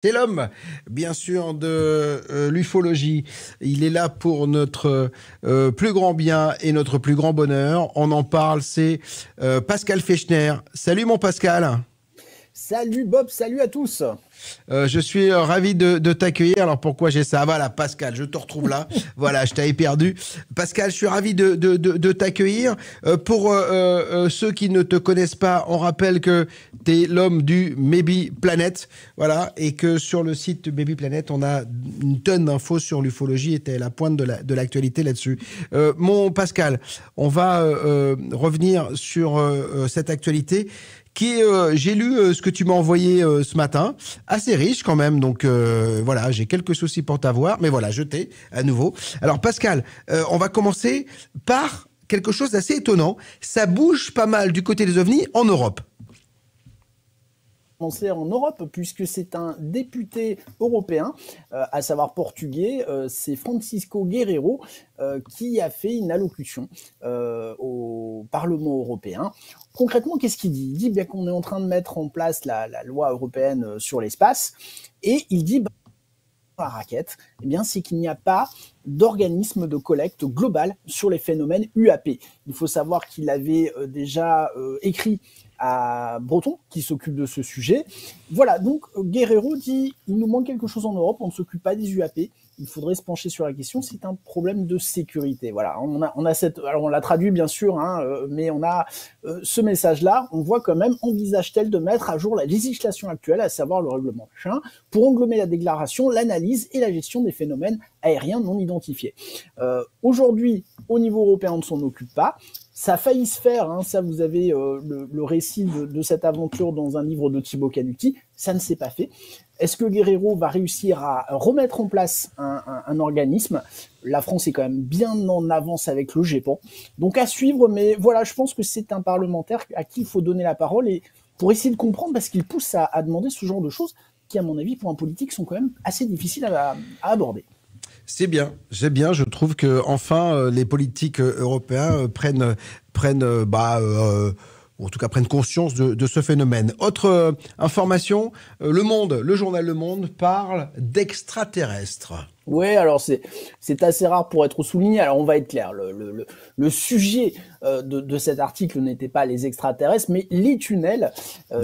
C'est l'homme, bien sûr, de l'ufologie. Il est là pour notre plus grand bien et notre plus grand bonheur. On en parle, c'est Pascal Fechner. Salut mon Pascal. Salut Bob, salut à tous. Je suis ravi de t'accueillir. Alors pourquoi j'ai ça? Voilà, Pascal, je te retrouve là. Voilà, je t'avais perdu. Pascal, je suis ravi de t'accueillir. Pour ceux qui ne te connaissent pas, on rappelle que tu es l'homme du Maybe Planet. Voilà, et que sur le site Maybe Planet, on a une tonne d'infos sur l'ufologie et tu es à la pointe de l'actualité là-dessus. Mon Pascal, on va revenir sur cette actualité qui j'ai lu ce que tu m'as envoyé ce matin, assez riche quand même, donc voilà, j'ai quelques soucis pour t'avoir, mais voilà, je t'ai à nouveau. Alors Pascal, on va commencer par quelque chose d'assez étonnant, ça bouge pas mal du côté des ovnis en Europe. Commencer en Europe puisque c'est un député européen, à savoir portugais, c'est Francisco Guerreiro qui a fait une allocution au Parlement européen. Concrètement, qu'est-ce qu'il dit? Il dit bien qu'on est en train de mettre en place la loi européenne sur l'espace et il dit la raquette, eh bien, c'est qu'il n'y a pas d'organisme de collecte global sur les phénomènes UAP. Il faut savoir qu'il avait déjà écrit à Breton, qui s'occupe de ce sujet. Voilà, donc Guerrero dit, il nous manque quelque chose en Europe, on ne s'occupe pas des UAP, il faudrait se pencher sur la question, c'est un problème de sécurité. Voilà, on a cette, alors on l'a traduit bien sûr, hein, mais on a ce message-là, on voit quand même, envisage-t-elle de mettre à jour la législation actuelle, à savoir le règlement machin, pour englober la déclaration, l'analyse et la gestion des phénomènes aériens non identifiés. Aujourd'hui, au niveau européen, on ne s'en occupe pas. Ça a failli se faire, hein, ça vous avez le récit de cette aventure dans un livre de Thibaut Canuti, ça ne s'est pas fait. Est-ce que Guerrero va réussir à remettre en place un organisme? La France est quand même bien en avance avec le GEPAN. Donc à suivre, mais voilà, je pense que c'est un parlementaire à qui il faut donner la parole et pour essayer de comprendre, parce qu'il pousse à demander ce genre de choses qui, à mon avis, pour un politique, sont quand même assez difficiles à aborder. C'est bien, je trouve que enfin les politiques européens ou en tout cas prennent conscience de ce phénomène. Autre information, le journal Le Monde parle d'extraterrestres. Ouais, alors c'est assez rare pour être souligné. Alors on va être clair, le sujet de cet article n'était pas les extraterrestres, mais les tunnels,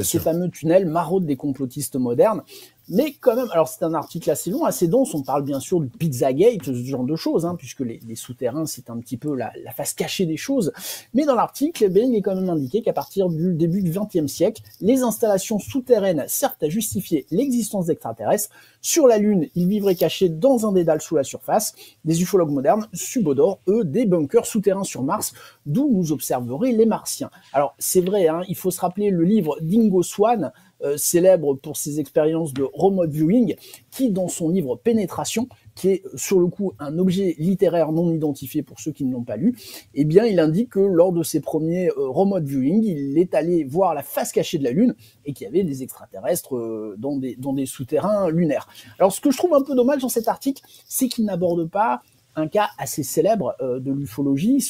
ces fameux tunnels maraudes des complotistes modernes. Mais quand même, alors c'est un article assez long, assez dense, on parle bien sûr du Pizzagate, ce genre de choses, hein, puisque les souterrains, c'est un petit peu la face cachée des choses. Mais dans l'article, eh bien, il est quand même indiqué qu'à partir du début du XXe siècle, les installations souterraines servent à justifier l'existence d'extraterrestres. Sur la Lune, ils vivraient cachés dans un dédale sous la surface. Des ufologues modernes subodorent, eux, des bunkers souterrains sur Mars, d'où nous observeraient les Martiens. Alors c'est vrai, hein, il faut se rappeler le livre d'Ingo Swann, célèbre pour ses expériences de remote viewing, qui dans son livre Pénétration, qui est sur le coup un objet littéraire non identifié pour ceux qui ne l'ont pas lu, eh bien il indique que lors de ses premiers remote viewing, il est allé voir la face cachée de la Lune et qu'il y avait des extraterrestres dans des souterrains lunaires. Alors ce que je trouve un peu dommage dans cet article, c'est qu'il n'aborde pas un cas assez célèbre de l'ufologie,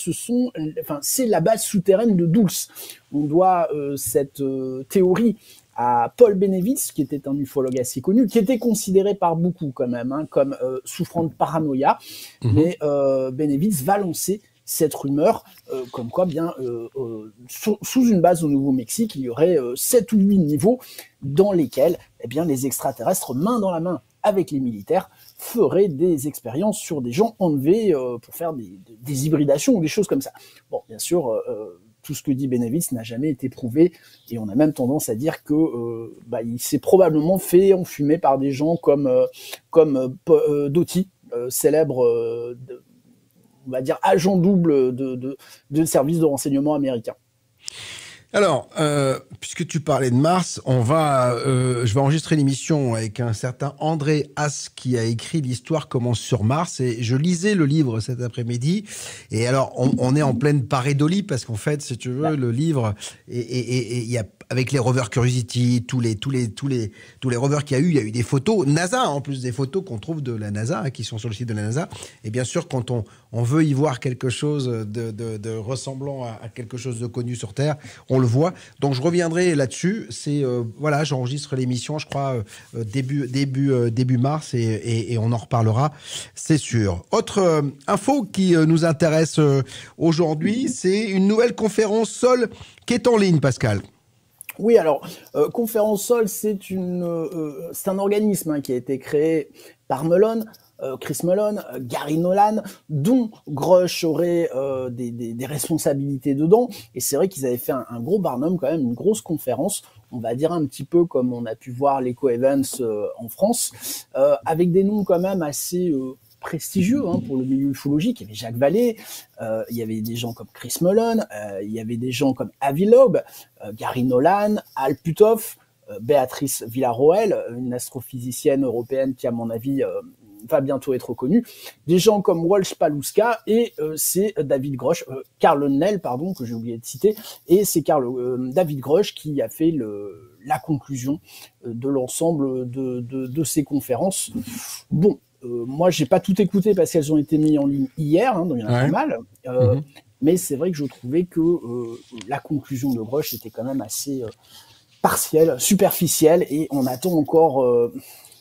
c'est la base souterraine de Dulce. On doit cette théorie à Paul Benevitz, qui était un ufologue assez connu, qui était considéré par beaucoup quand même, hein, comme souffrant de paranoïa. Mais Benevitz va lancer cette rumeur, comme quoi bien sous une base au Nouveau-Mexique, il y aurait 7 ou 8 niveaux dans lesquels eh bien, les extraterrestres, main dans la main avec les militaires, feraient des expériences sur des gens enlevés pour faire des hybridations ou des choses comme ça. Bon, bien sûr, tout ce que dit Benevitz n'a jamais été prouvé, et on a même tendance à dire que il s'est probablement fait enfumer par des gens comme Doty, célèbre, on va dire, agent double de service de renseignement américain. Alors, puisque tu parlais de Mars, je vais enregistrer l'émission avec un certain André Haas qui a écrit l'histoire commence sur Mars, et je lisais le livre cet après-midi. Et alors, on est en pleine pareidolie parce qu'en fait, si tu veux, le livre, il y a avec les rovers Curiosity, tous les rovers qu'il y a eu, il y a eu des photos NASA, en plus des photos qu'on trouve de la NASA, hein, qui sont sur le site de la NASA. Et bien sûr, quand on veut y voir quelque chose de ressemblant à quelque chose de connu sur Terre, on le voit. Donc je reviendrai là-dessus. C'est voilà, j'enregistre l'émission, je crois début mars, et on en reparlera, c'est sûr. Autre info qui nous intéresse aujourd'hui, c'est une nouvelle conférence Sol qui est en ligne, Pascal. Oui, alors, Conférence Sol, c'est un organisme, hein, qui a été créé par Chris Mellon, Gary Nolan, dont Grush aurait des responsabilités dedans. Et c'est vrai qu'ils avaient fait un gros barnum, quand même, une grosse conférence, on va dire un petit peu comme on a pu voir l'Eco Events en France, avec des noms quand même assez prestigieux, hein, pour le milieu ufologique. Il y avait Jacques Vallée, il y avait des gens comme Chris Mellon, il y avait des gens comme Avi Loeb, Gary Nolan, Al Puthoff, Béatrice Villarroel, une astrophysicienne européenne qui, à mon avis, va bientôt être connue, des gens comme Walsh Paluska, et c'est David Grush, Carl Nell, pardon, que j'ai oublié de citer, et c'est David Grush qui a fait la conclusion de l'ensemble de ces conférences. Bon, moi, j'ai pas tout écouté parce qu'elles ont été mises en ligne hier, hein, donc il y en a pas mal. Mais c'est vrai que je trouvais que la conclusion de Grush était quand même assez partielle, superficielle, et on attend encore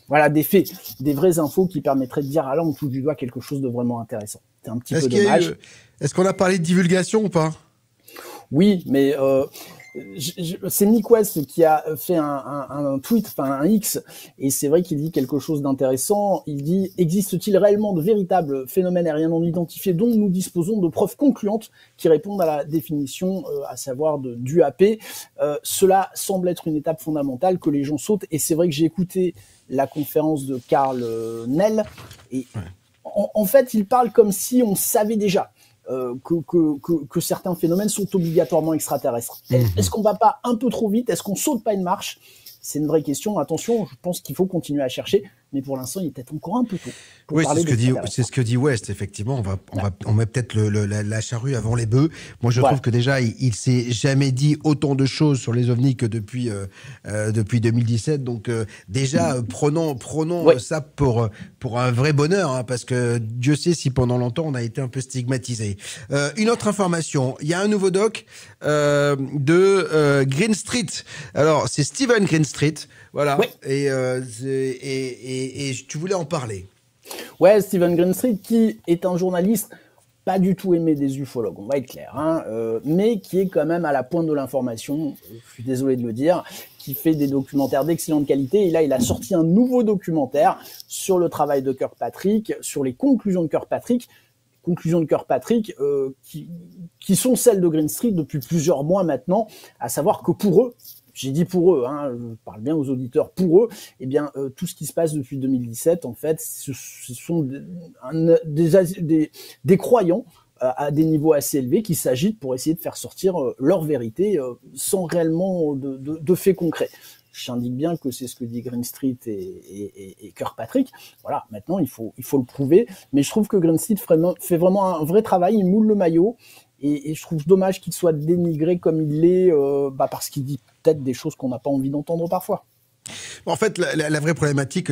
voilà, des faits, des vraies infos qui permettraient de dire, ah là, on touche du doigt quelque chose de vraiment intéressant. C'est un petit peu dommage. Est-ce qu'on a parlé de divulgation ou pas? Oui, mais c'est Nick West qui a fait un tweet, enfin un X, et c'est vrai qu'il dit quelque chose d'intéressant. Il dit: existe-t-il réellement de véritables phénomènes aériens non identifiés dont nous disposons de preuves concluantes qui répondent à la définition, à savoir du AP? Cela semble être une étape fondamentale que les gens sautent, et c'est vrai que j'ai écouté la conférence de Carl Nell, et en fait, il parle comme si on savait déjà que certains phénomènes sont obligatoirement extraterrestres. Est-ce qu'on va pas un peu trop vite? Est-ce qu'on saute pas une marche? C'est une vraie question. Attention, je pense qu'il faut continuer à chercher, mais pour l'instant, il est peut-être encore un peu tôt. Oui, c'est ce que dit West, effectivement. On met peut-être la charrue avant les bœufs. Moi, je trouve que déjà, il s'est jamais dit autant de choses sur les ovnis que depuis 2017. Donc, déjà, prenons ça pour un vrai bonheur, hein, parce que Dieu sait si pendant longtemps, on a été un peu stigmatisé. Une autre information, il y a un nouveau doc de Green Street. Alors, c'est Steven Green Street, voilà. Et tu voulais en parler. Ouais, Steven Green Street, qui est un journaliste pas du tout aimé des ufologues, on va être clair, hein, mais qui est quand même à la pointe de l'information, je suis désolé de le dire, qui fait des documentaires d'excellente qualité. Et là, il a sorti un nouveau documentaire sur le travail de Kirkpatrick, sur les conclusions de Kirkpatrick, qui sont celles de Green Street depuis plusieurs mois maintenant, à savoir que pour eux, j'ai dit pour eux, hein, je parle bien aux auditeurs, pour eux, eh bien, tout ce qui se passe depuis 2017, en fait, ce sont des croyants à des niveaux assez élevés qui s'agitent pour essayer de faire sortir leur vérité sans réellement de faits concrets. J'indique bien que c'est ce que dit Green Street et Kirkpatrick. Voilà, maintenant, il faut le prouver. Mais je trouve que Green Street fait vraiment un vrai travail, il moule le maillot. Et je trouve dommage qu'il soit dénigré comme il l'est, parce qu'il dit peut-être des choses qu'on n'a pas envie d'entendre parfois. En fait, la vraie problématique,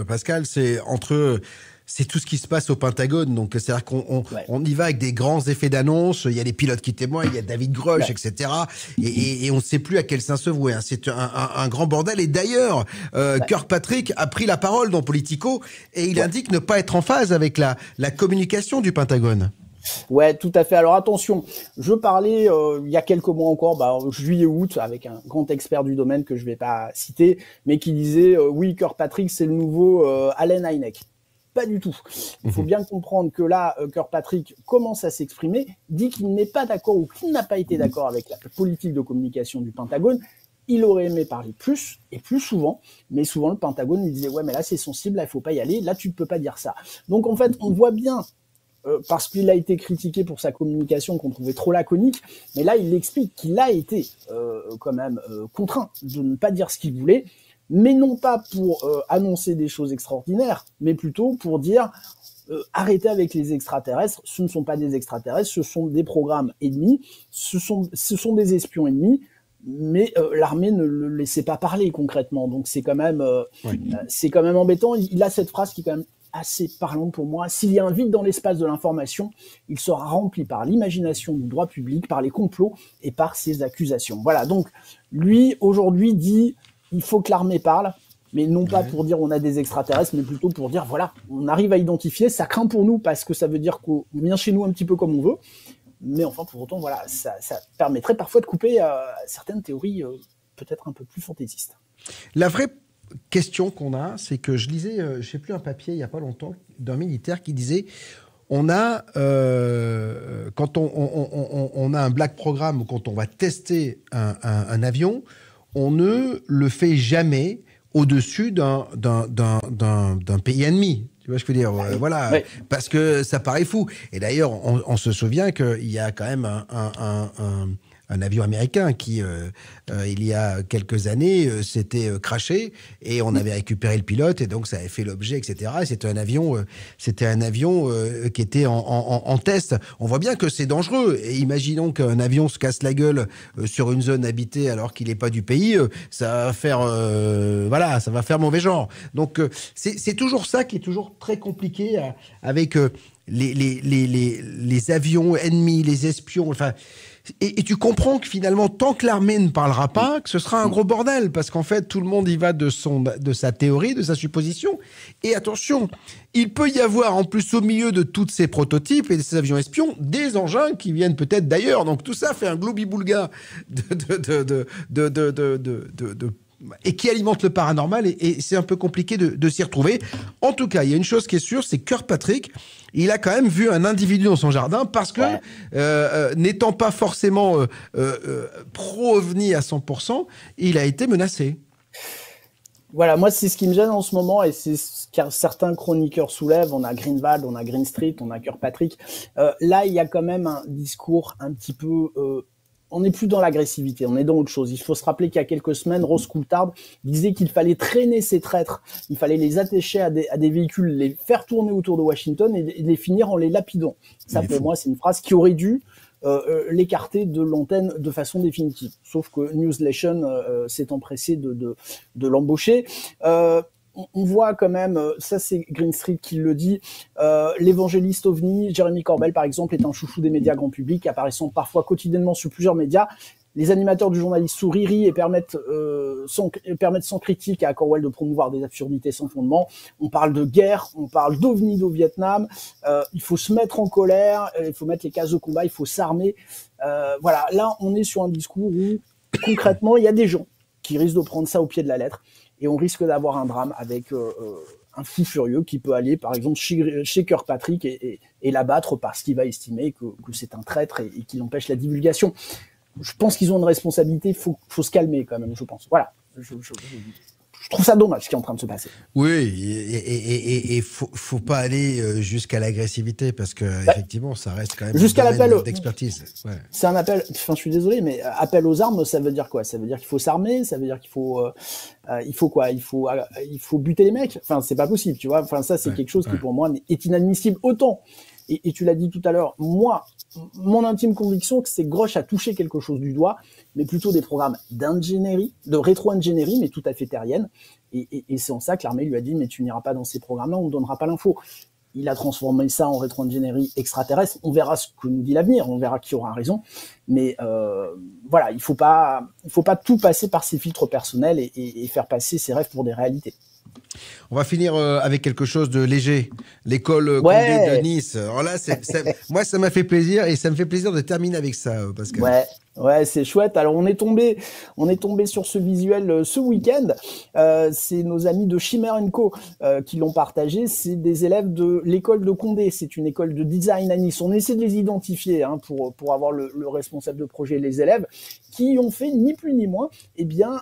Pascal, c'est tout ce qui se passe au Pentagone. Donc, c'est-à-dire qu'on y va avec des grands effets d'annonce. Il y a les pilotes qui témoignent, il y a David Grush, etc. Et on ne sait plus à quel sein se vouer, hein. C'est un grand bordel. Et d'ailleurs, Kirkpatrick a pris la parole dans Politico et il indique ne pas être en phase avec la communication du Pentagone. Ouais, tout à fait. Alors attention, je parlais il y a quelques mois encore, juillet-août, avec un grand expert du domaine que je vais pas citer, mais qui disait oui, Kirkpatrick, c'est le nouveau Allen Hynek. Pas du tout. Il faut bien comprendre que là, Kirkpatrick commence à s'exprimer, dit qu'il n'est pas d'accord ou qu'il n'a pas été d'accord avec la politique de communication du Pentagone. Il aurait aimé parler plus et plus souvent, mais souvent le Pentagone lui disait ouais, mais là c'est sensible, là il faut pas y aller, là tu ne peux pas dire ça. Donc en fait, on voit bien, parce qu'il a été critiqué pour sa communication qu'on trouvait trop laconique, mais là il explique qu'il a été quand même contraint de ne pas dire ce qu'il voulait, mais non pas pour annoncer des choses extraordinaires, mais plutôt pour dire arrêtez avec les extraterrestres, ce ne sont pas des extraterrestres, ce sont des programmes ennemis, ce sont des espions ennemis, mais l'armée ne le laissait pas parler concrètement. Donc c'est quand même embêtant. Il a cette phrase qui est quand même assez parlante pour moi. S'il y a un vide dans l'espace de l'information, il sera rempli par l'imagination du droit public, par les complots et par ses accusations. Voilà, donc lui, aujourd'hui, dit il faut que l'armée parle, mais non pas pour dire on a des extraterrestres, mais plutôt pour dire voilà, on arrive à identifier, ça craint pour nous parce que ça veut dire qu'on vient chez nous un petit peu comme on veut, mais enfin pour autant, voilà, ça permettrait parfois de couper certaines théories peut-être un peu plus fantaisistes. La vraie question qu'on a, c'est que je lisais, je ne sais plus, un papier il n'y a pas longtemps d'un militaire qui disait on a, quand on a un black programme ou quand on va tester un avion, on ne le fait jamais au-dessus d'un pays ennemi. Tu vois ce que je veux dire? Voilà, oui. Parce que ça paraît fou. Et d'ailleurs, on se souvient qu'il y a quand même un avion américain qui, il y a quelques années, s'était crashé et on avait récupéré le pilote et donc ça avait fait l'objet, etc. Et c'était un avion qui était en test. On voit bien que c'est dangereux. Et imaginons qu'un avion se casse la gueule sur une zone habitée alors qu'il n'est pas du pays, ça va faire, voilà, ça va faire mauvais genre. Donc c'est toujours ça qui est toujours très compliqué avec les avions ennemis, les espions, enfin. Et tu comprends que finalement, tant que l'armée ne parlera pas, que ce sera un gros bordel, parce qu'en fait, tout le monde y va de sa théorie, de sa supposition. Et attention, il peut y avoir en plus au milieu de tous ces prototypes et de ces avions espions, des engins qui viennent peut-être d'ailleurs. Donc tout ça fait un gloubi-boulga et qui alimente le paranormal, et c'est un peu compliqué de s'y retrouver. En tout cas, il y a une chose qui est sûre, c'est que Kirkpatrick, il a quand même vu un individu dans son jardin parce que, n'étant pas forcément pro-ovni à 100%, il a été menacé. Voilà, moi, c'est ce qui me gêne en ce moment, et c'est ce que certains chroniqueurs soulèvent. On a Greenwald, on a Green Street, on a Kirkpatrick. Là, il y a quand même un discours un petit peu... on n'est plus dans l'agressivité, on est dans autre chose. Il faut se rappeler qu'il y a quelques semaines, Ross Coulthard disait qu'il fallait traîner ces traîtres, il fallait les attacher à des véhicules, les faire tourner autour de Washington et les finir en les lapidant. Ça, pour moi, c'est une phrase qui aurait dû l'écarter de l'antenne de façon définitive. Sauf que Newsnation s'est empressé de l'embaucher. On voit quand même, ça c'est Green Street qui le dit, l'évangéliste OVNI, Jeremy Corbell par exemple, est un chouchou des médias grand public, apparaissant parfois quotidiennement sur plusieurs médias. Les animateurs du journaliste sourient et permettent sans critique à Corwell de promouvoir des absurdités sans fondement. On parle de guerre, on parle d'OVNI au Vietnam, il faut se mettre en colère, il faut mettre les cases de combat, il faut s'armer. Voilà, là on est sur un discours où concrètement il y a des gens qui risquent de prendre ça au pied de la lettre. Et on risque d'avoir un drame avec un fou furieux qui peut aller, par exemple, chez Kirkpatrick et l'abattre parce qu'il va estimer que c'est un traître et qu'il empêche la divulgation. Je pense qu'ils ont une responsabilité, il faut se calmer quand même, je pense. Voilà. Je trouve ça dommage ce qui est en train de se passer. Oui, et faut pas aller jusqu'à l'agressivité parce que effectivement, ça reste quand même jusqu'à l'appel d'expertise. Ouais. C'est un appel. Enfin, je suis désolé, mais appel aux armes, ça veut dire quoi? Ça veut dire qu'il faut s'armer, ça veut dire qu'il faut, quoi? Il faut buter les mecs. Enfin, c'est pas possible, tu vois. Enfin, ça, c'est quelque chose qui pour moi est inadmissible. Autant. Et tu l'as dit tout à l'heure, moi, mon intime conviction, que c'est Grosh a touché quelque chose du doigt, mais plutôt des programmes d'ingénierie, de rétro-ingénierie, mais tout à fait terrienne. Et c'est en ça que l'armée lui a dit, mais tu n'iras pas dans ces programmes-là, on ne donnera pas l'info. Il a transformé ça en rétro-ingénierie extraterrestre. On verra ce que nous dit l'avenir, on verra qui aura raison. Mais voilà, il faut pas tout passer par ses filtres personnels et faire passer ses rêves pour des réalités. On va finir avec quelque chose de léger. L'école Condé de Nice. Alors là, moi, ça m'a fait plaisir et ça me fait plaisir de terminer avec ça, Pascal. Ouais, c'est chouette. Alors on est tombé sur ce visuel ce week-end. C'est nos amis de Shimmer & Co qui l'ont partagé. C'est des élèves de l'école de Condé. C'est une école de design à Nice. On essaie de les identifier pour avoir le responsable de projet et les élèves qui ont fait ni plus ni moins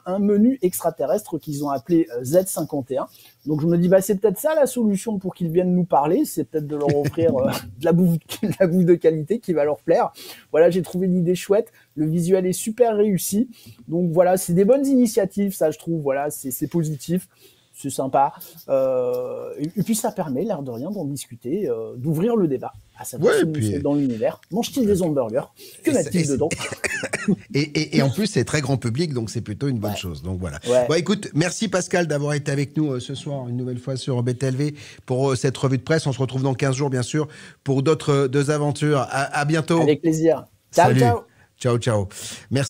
un menu extraterrestre qu'ils ont appelé Z51. Donc je me dis c'est peut-être ça la solution pour qu'ils viennent nous parler, c'est peut-être de leur offrir de la bouffe de qualité qui va leur plaire. Voilà, j'ai trouvé l'idée chouette, le visuel est super réussi. Donc voilà, c'est des bonnes initiatives, ça je trouve, voilà, c'est positif. c'est sympa. Et puis ça permet, l'air de rien, d'en discuter, d'ouvrir le débat. À savoir si vous êtes dans l'univers. Mange-t-il des hamburgers? Que met-il dedans? Et en plus, c'est très grand public, donc c'est plutôt une bonne chose. Donc voilà. Bon, écoute, merci Pascal d'avoir été avec nous ce soir, une nouvelle fois sur BTLV pour cette revue de presse. On se retrouve dans 15 jours, bien sûr, pour d'autres aventures. À bientôt. Avec plaisir. Ciao, Salut. ciao. Ciao, ciao. Merci.